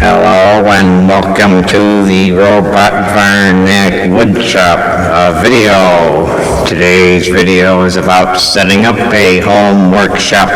Hello and welcome to the Robot VARNAC Woodshop video. Today's video is about setting up a home workshop.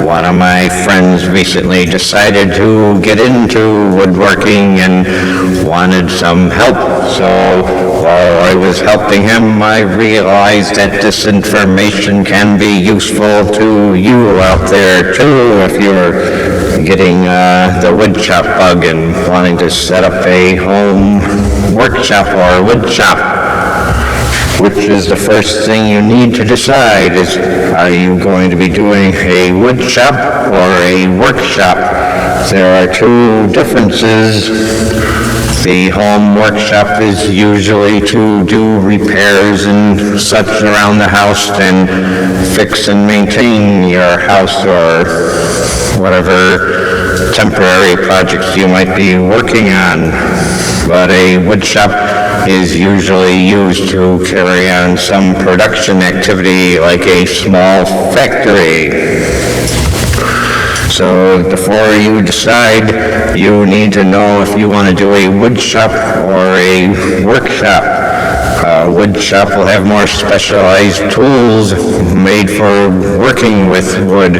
One of my friends recently decided to get into woodworking and wanted some help. So while I was helping him, I realized that this information can be useful to you out there too if you're getting the woodshop bug and wanting to set up a home workshop or woodshop. Which is the first thing you need to decide is, are you going to be doing a woodshop or a workshop? There are two differences. The home workshop is usually to do repairs and such around the house and fix and maintain your house or whatever temporary projects you might be working on. But a woodshop is usually used to carry on some production activity like a small factory. So before you decide, you need to know if you want to do a woodshop or a workshop. A woodshop will have more specialized tools made for working with wood,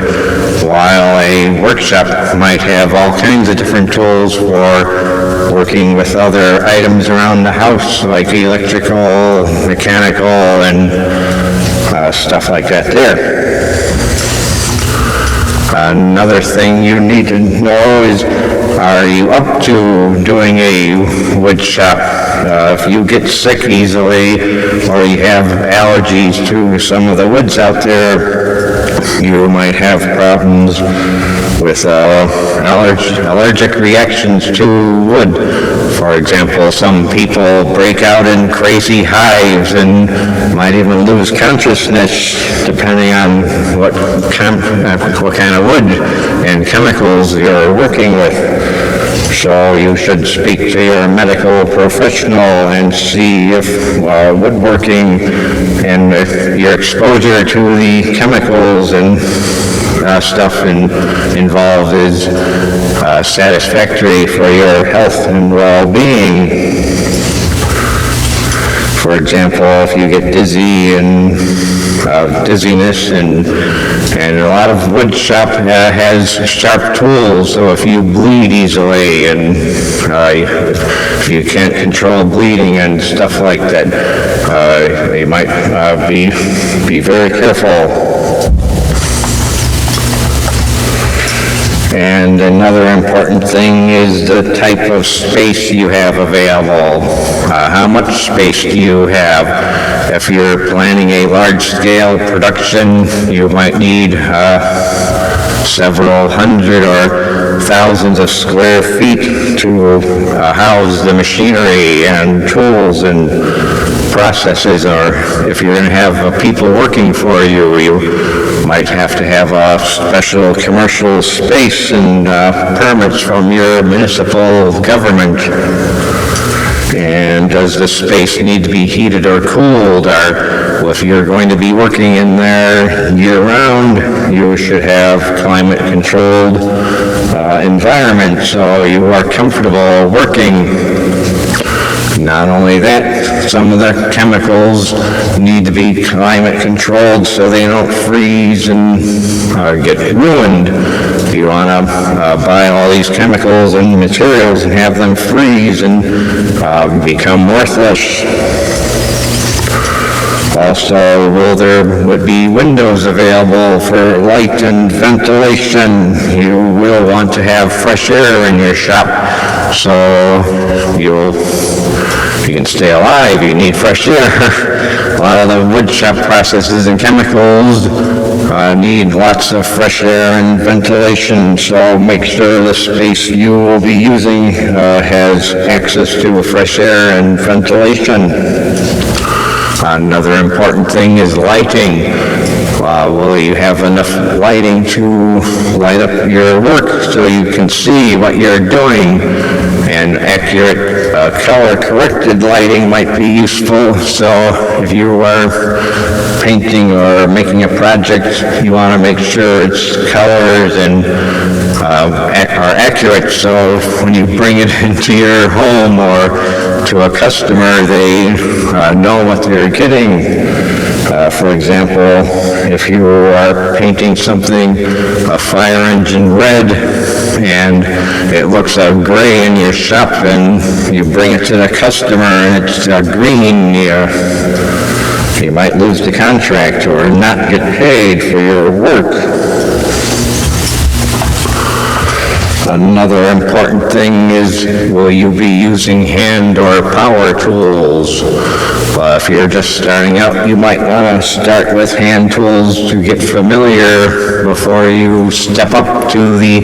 while a workshop might have all kinds of different tools for working with other items around the house, like electrical, mechanical, and stuff like that there. Another thing you need to know is, are you up to doing a wood shop? If you get sick easily or you have allergies to some of the woods out there, you might have problems with allergic reactions to wood. For example, some people break out in crazy hives and might even lose consciousness depending on what kind of wood and chemicals you're working with. So you should speak to your medical professional and see if woodworking and if your exposure to the chemicals and stuff involved is satisfactory for your health and well-being. For example, if you get dizzy and dizziness, and a lot of wood shop has sharp tools, so if you bleed easily and if you can't control bleeding and stuff like that, you might be very careful. And another important thing is the type of space you have available. How much space do you have? If you're planning a large-scale production, you might need several hundred or thousands of square feet to house the machinery and tools and processes. Or if you're going to have people working for you, you might have to have a special commercial space and permits from your municipal government. And does the space need to be heated or cooled? Or if you're going to be working in there year-round, you should have climate-controlled environment so you are comfortable working. Not only that, some of the chemicals need to be climate controlled so they don't freeze and get ruined. You want to buy all these chemicals and materials and have them freeze and become worthless. Also, there would be windows available for light and ventilation. You will want to have fresh air in your shop, so if you can stay alive, you need fresh air. A lot of the wood shop processes and chemicals need lots of fresh air and ventilation, so make sure the space you will be using has access to fresh air and ventilation. Another important thing is lighting. Will you have enough lighting to light up your work so you can see what you're doing? And accurate color-corrected lighting might be useful. So if you are painting or making a project, you want to make sure its colors and are accurate, so when you bring it into your home or to a customer, they know what they're getting. For example, if you are painting something a fire engine red and it looks gray in your shop and you bring it to the customer and it's green, you might lose the contract or not get paid for your work. Another important thing is, will you be using hand or power tools? If you're just starting out, you might want to start with hand tools to get familiar before you step up to the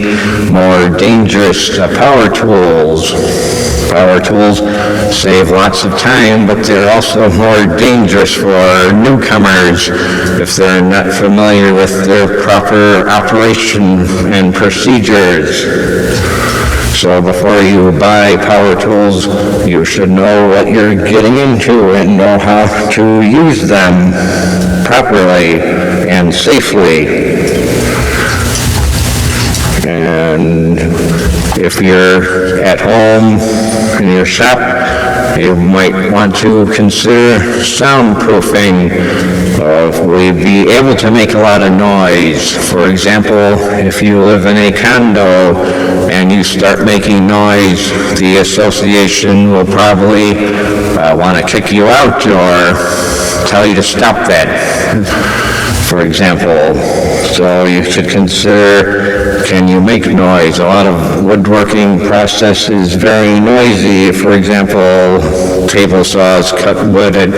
more dangerous power tools. Power tools save lots of time, but they're also more dangerous for newcomers if they're not familiar with their proper operation and procedures. So before you buy power tools, you should know what you're getting into and know how to use them properly and safely. And if you're at home in your shop, you might want to consider soundproofing. Will you be able to make a lot of noise? For example, if you live in a condo and you start making noise, the association will probably want to kick you out or tell you to stop that, for example. So you should consider, can you make noise? A lot of woodworking process is very noisy. For example, table saws cut wood at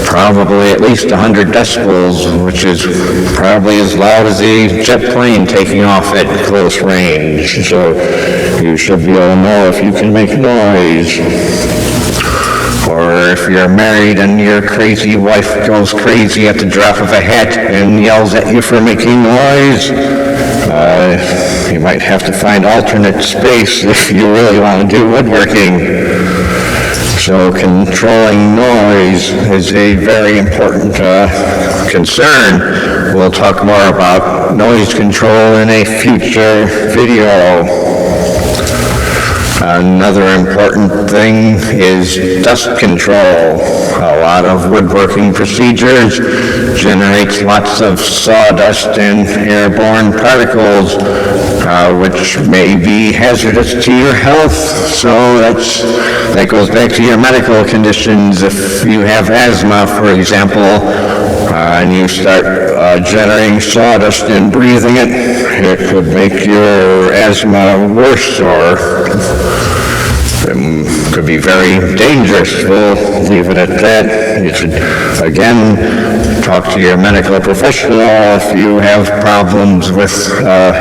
probably at least 100 decibels, which is probably as loud as a jet plane taking off at close range. So you should be able to know if you can make noise. Or if you're married and your crazy wife goes crazy at the drop of a hat and yells at you for making noise, you might have to find alternate space if you really want to do woodworking. So controlling noise is a very important concern. We'll talk more about noise control in a future video. Another important thing is dust control. A lot of woodworking procedures generates lots of sawdust and airborne particles, which may be hazardous to your health. So that goes back to your medical conditions. If you have asthma, for example, and you start generating sawdust and breathing it, it could make your asthma worse or could be very dangerous. We'll leave it at that. You should, again, talk to your medical professional if you have problems with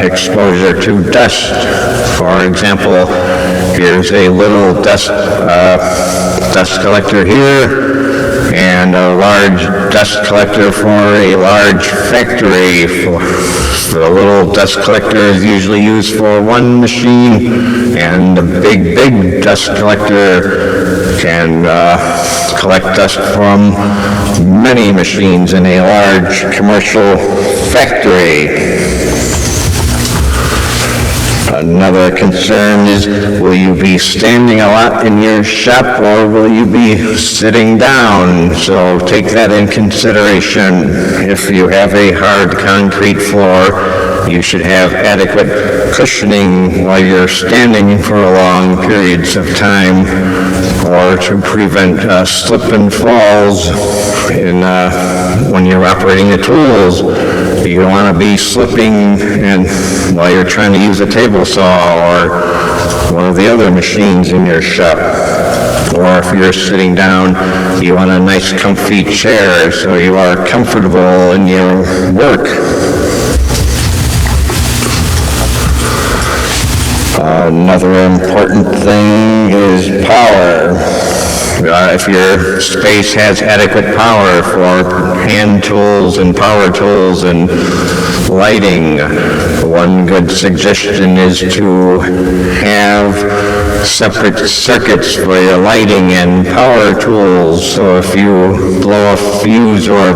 exposure to dust. For example, here's a little dust collector here, and a large dust collector for a large factory. The little dust collector is usually used for one machine, and the big dust collector can collect dust from many machines in a large commercial factory. Another concern is, will you be standing a lot in your shop or will you be sitting down? So take that in consideration. If you have a hard concrete floor, you should have adequate cushioning while you're standing for long periods of time, or to prevent slip and falls when you're operating the tools. You don't want to be slipping while you're trying to use a table saw or one of the other machines in your shop. Or if you're sitting down, you want a nice comfy chair so you are comfortable in your work. Another important thing is power. If your space has adequate power for hand tools and power tools and lighting, one good suggestion is to have separate circuits for your lighting and power tools. So if you blow a fuse or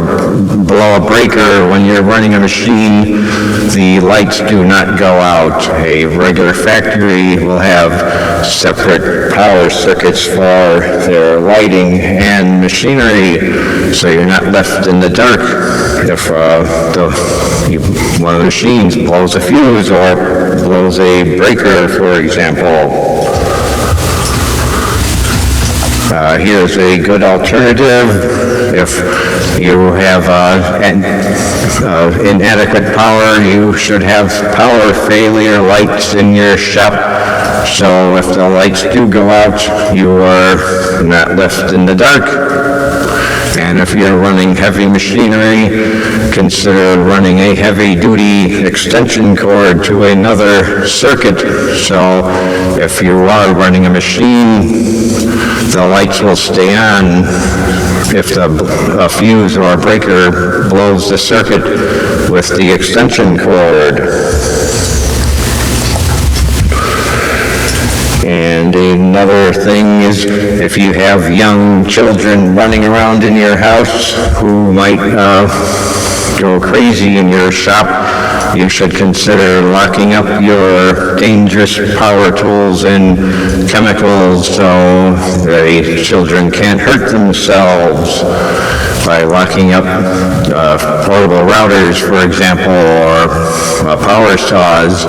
blow a breaker when you're running a machine, the lights do not go out. A regular factory will have separate power circuits for their lighting and machinery, so you're not left in the dark if one of the machines blows a fuse or blows a breaker, for example. Here's a good alternative. If you have inadequate power, you should have power failure lights in your shop. So if the lights do go out, you are not left in the dark. And if you're running heavy machinery, consider running a heavy-duty extension cord to another circuit. So if you are running a machine, the lights will stay on. If a fuse or a breaker blows the circuit with the extension cord. And another thing is, if you have young children running around in your house who might go crazy in your shop, you should consider locking up your dangerous power tools and chemicals so the children can't hurt themselves by locking up portable routers, for example, or power saws.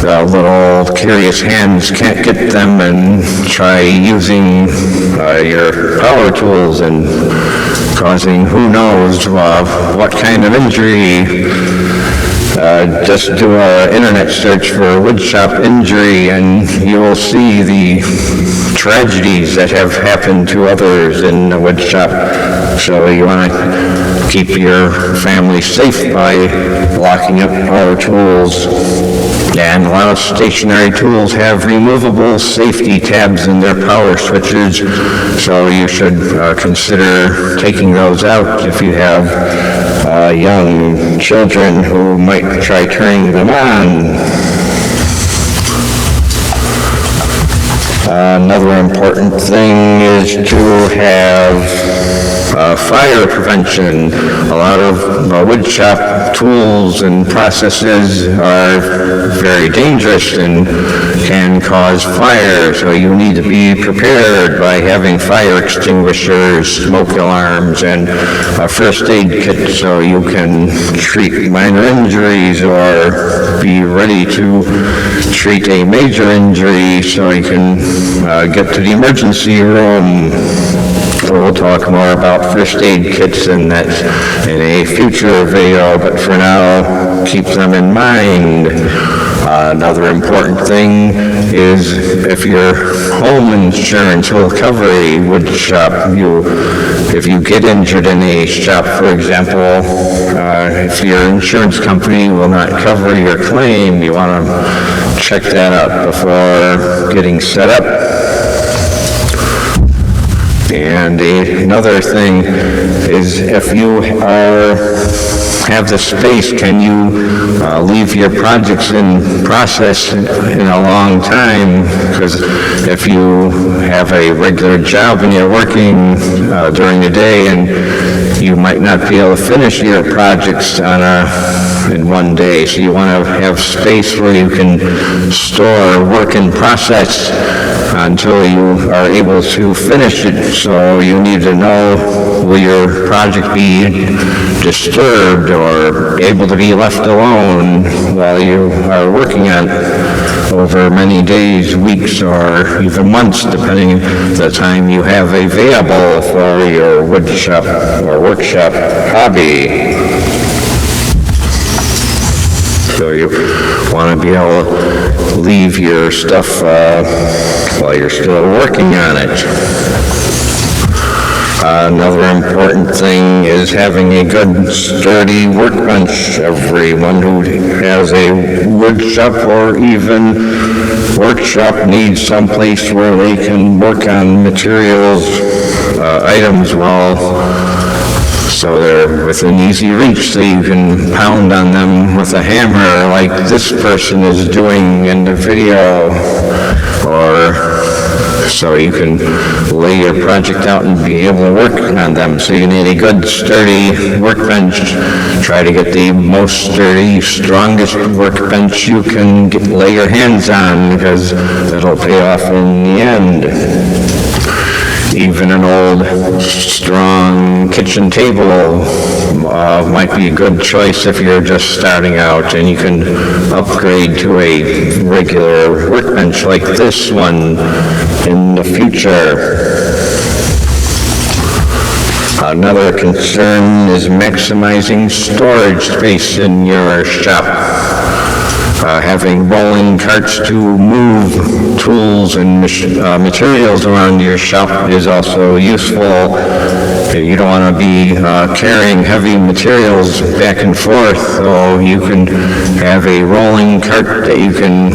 The little curious hands can't get them and try using your power tools and causing who knows what kind of injury. Just do an internet search for woodshop injury and you will see the tragedies that have happened to others in the woodshop. So you want to keep your family safe by locking up power tools. And a lot of stationary tools have removable safety tabs in their power switches, so you should consider taking those out if you have young children who might try turning them on. Another important thing is to have fire prevention. A lot of woodshop tools and processes are very dangerous and can cause fire, so you need to be prepared by having fire extinguishers, smoke alarms, and a first aid kit so you can treat minor injuries or be ready to treat a major injury so you can get to the emergency room. We'll talk more about first aid kits and that in a future video, but for now, keep them in mind. Another important thing is if your home insurance will cover a wood shop, if you get injured in a shop, for example, if your insurance company will not cover your claim, you want to check that out before getting set up. And another thing is if you have the space, can you leave your projects in process in a long time? Because if you have a regular job and you're working during the day and you might not be able to finish your projects in one day, so you want to have space where you can store work in process until you are able to finish it. So you need to know, will your project be disturbed or able to be left alone while you are working on it over many days, weeks, or even months, depending on the time you have available for your wood shop or workshop hobby. So you want to be able to leave your stuff while you're still working on it. Another important thing is having a good, sturdy workbench. Everyone who has a wood shop or even workshop needs some place where they can work on materials, items so they're within easy reach, so you can pound on them with a hammer like this person is doing in the video, or so you can lay your project out and be able to work on them. So you need a good, sturdy workbench. Try to get the most sturdy, strongest workbench you can lay your hands on, because it'll pay off in the end. Even an old, strong kitchen table might be a good choice if you're just starting out, and you can upgrade to a regular workbench like this one in the future. Another concern is maximizing storage space in your shop. Having rolling carts to move tools and materials around your shop is also useful. You don't want to be carrying heavy materials back and forth, so you can have a rolling cart that you can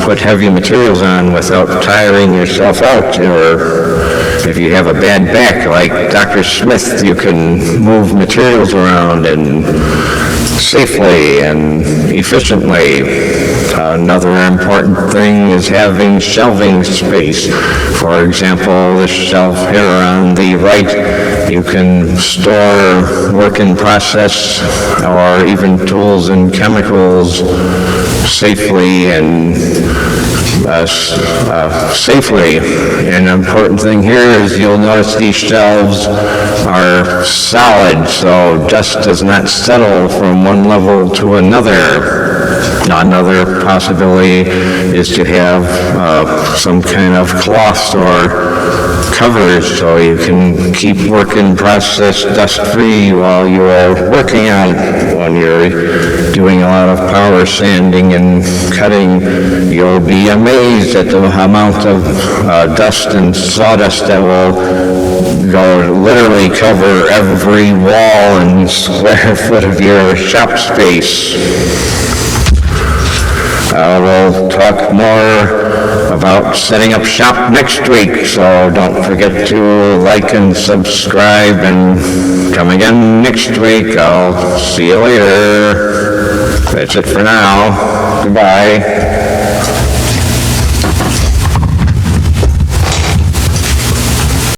put heavy materials on without tiring yourself out. Or if you have a bad back like Dr. Smith, you can move materials around and safely and efficiently. Another important thing is having shelving space. For example, this shelf here on the right, you can store work in process or even tools and chemicals safely and safely. An important thing here is you'll notice these shelves are solid, so dust does not settle from one level to another. Another possibility is to have some kind of cloth or covers so you can keep work in process dust-free while you are working on it. When you're doing a lot of power sanding and cutting, you'll be amazed at the amount of dust and sawdust that will literally cover every wall and square foot of your shop space. We'll talk more about setting up shop next week, so don't forget to like and subscribe, and come again next week. I'll see you later. That's it for now. Goodbye.